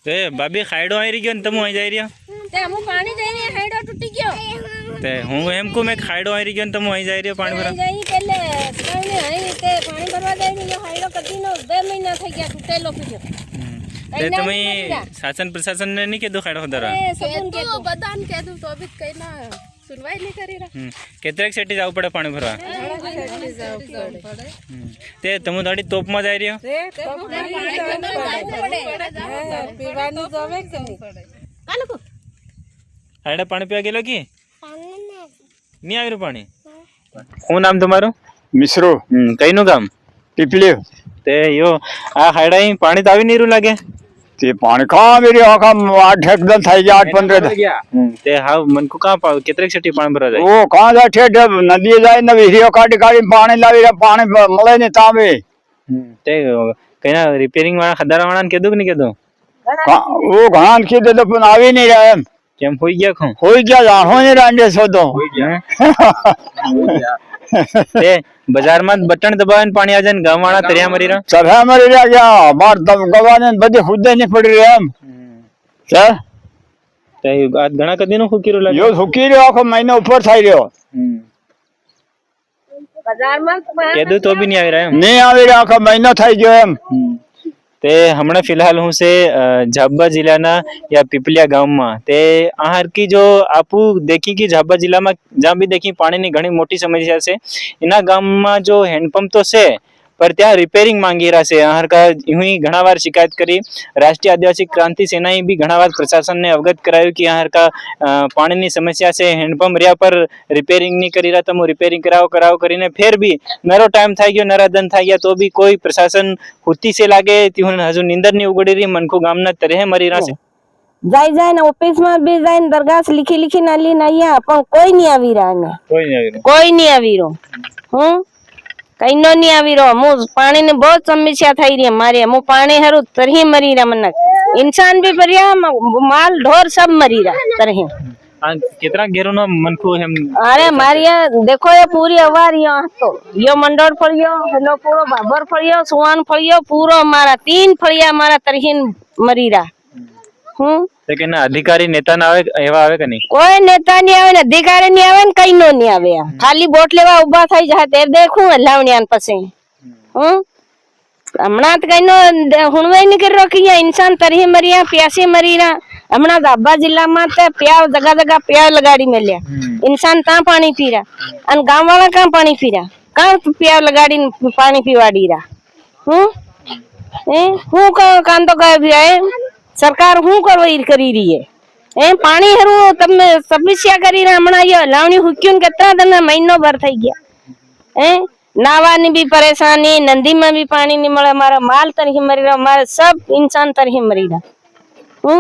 તે બાબી ખાયડો આવી ગયો ને તમે અહીં જઈ રહ્યો તે હું પાણી જઈને હાઈડો તૂટી ગયો તે હું એમ કહું મેં ખાયડો આવી ગયો ને તમે અહીં જઈ રહ્યો પાણી ભરવા જઈ પેલે સકાવને અહીં તે પાણી ભરવા જઈને યો હાઈડો કદીનો 2 મહિના થઈ ગયા તૂટેલો પીજો તે તમે શાસન પ્રશાસન ને નહીં કીધું ખાયડો વધારવા તો બધાને કીધું તો અભી કઈ ના સુનવાઈ નહીં કરી રહ્યા કેટલેક સેટી જવું પડે પાણી ભરવા તે તમે દાડી તોપમાં જઈ રહ્યો પીવાનું તો હવે કે કાલકો હાડે પાણી પીવા ગયેલો કે નહીં આવ્યું પાણી શું નામ તમારું मिश्रो કઈનું ગામ पिपले તે યો આ હાડા અહીં પાણી તો આવી નીરું લાગે ते पानी कहाँ मेरे आका 8 एकदम थाई गया 8-15 તે હાવ મન કો કાં પાવ કેટલેક સેટી પાણી ભરવા જાય वो कहाँ जा ठेठ नदी जाए न वीडियो काटी काटी पानी लावी रे पानी મળે ને તામે તે કઈના રિપેરિંગ વાળા ખદારા વાળાને કીધું કે નહીં કીધું वो घान की दे तो पण આવી નહીં રહ્યા એમ કેમ હોઈ ગયા ખું હોઈ ગયા જાણો ને રાંડે છો તો તે બજારમાં બટન દબાવીને પાણી આ જાય ને ગામ વાળા તરિયા મરી રહ્યા સભા મરી રહ્યા ગયા બાર ગવાને બધી ખુદે નહીં પડી રહી એમ છે તે આ ઘણા કદીનું ફૂકીરું લાગે યો સુકી રહ્યો આખો મહિનો ઉપર થઈ રહ્યો બજારમાં કીધું તો બી નહીં આવી રહ્યા એમ નહીં આવી રહ્યો આખો મહિનો થઈ ગયો એમ તે હમણાં फिलहाल હું છે झाबा जिल्लाના या पीपलिया ગામમાં તે આ હરકી જો આપુ દેખી કે झाबा जिल्लाમાં જ્યાં બી દેખી પાણીની ઘણી મોટી સમસ્યા છે એના ગામમાં જો હેન્ડપંપ તો છે पर ત્યાં રિપેરિંગ માંગી રહ્યા છે આ હરકા હું ઘણા વાર શિકાયત કરી રાષ્ટ્રીય આદિવાસી ક્રાંતિ સેનાએ બી ઘણા વાર પ્રશાસનને અવગત કરાયું કે આ હરકા પાણીની સમસ્યા છે હેન્ડપંપ રહ્યા પર રિપેરિંગ નહીં કરી રહ્યા તમે રિપેરિંગ કરાવો કરીને ફેર બી નરો ટાઈમ થઈ ગયો નરા દન થઈ ગયા તો બી કોઈ પ્રશાસન હુતી से લાગે તું હજુ નીંદર નહીં ઉગડી રહી મનકો ગામના તરહે મરી રહ્યા છે જાય ને ઓફિસ માં બી જાય ને દરગાહ લીખી ના લી ના અહીંયા પણ કોઈ નહીં આવી રહ્યા કોઈ નહીં આવી રહ્યો હું કઈ નો નહીં આવી રહ્યો હું પાણી ની બહુ સમસ્યા થઈ રહી મારે હું पानी हरू तरही मरी रहा मन इंसान भी परिया माल ढोर सब मरी रहा तरही कितना घेरो ना मन को हम अरे मारिया देखो ये पूरी अवार यहाँ तो यो मंडोर फड़ियो हेलो पूरो बाबर फड़ियो सुवान फड़ियो पूरो हमारा 3 फड़िया हमारा तरहीन मरी रहा लेकिन अधिकारी नेता ना आवे एवा आवे કે નહીં કોઈ નેતા નહીં આવે ને અધિકારી નહીં આવે ને કઈ નો નહીં આવે ખાલી બોટ લેવા ઉભા થઈ જાય તે દેખું લાવણિયાન પછી હમણાં તો કઈ નો હુણવાઈ નહીં કરી રોકી इंसान तरही मरिया प्यासे मरी रहा હમણાં झाबा जिला में ते प्याव जगह जगह प्याव लगाड़ी मेल्या इंसान ता पानी पी रहा अन गांव वाला कहां पानी पी रहा कहां प्याव लगाड़ी पानी पीवाड़ी रहा हूं कांदो कहे भी है सरकार हूं करी रही है पानी हरू तमे समस्या करी रहा हमणा ये लावणी हुक्यून कितना दिन महीनो भर થઈ ગયા नावानी भी परेशानी नंदी में भी पानी नहीं મળે मारा माल तरही मरी रहा मारे सब इंसान तरही मरी रहा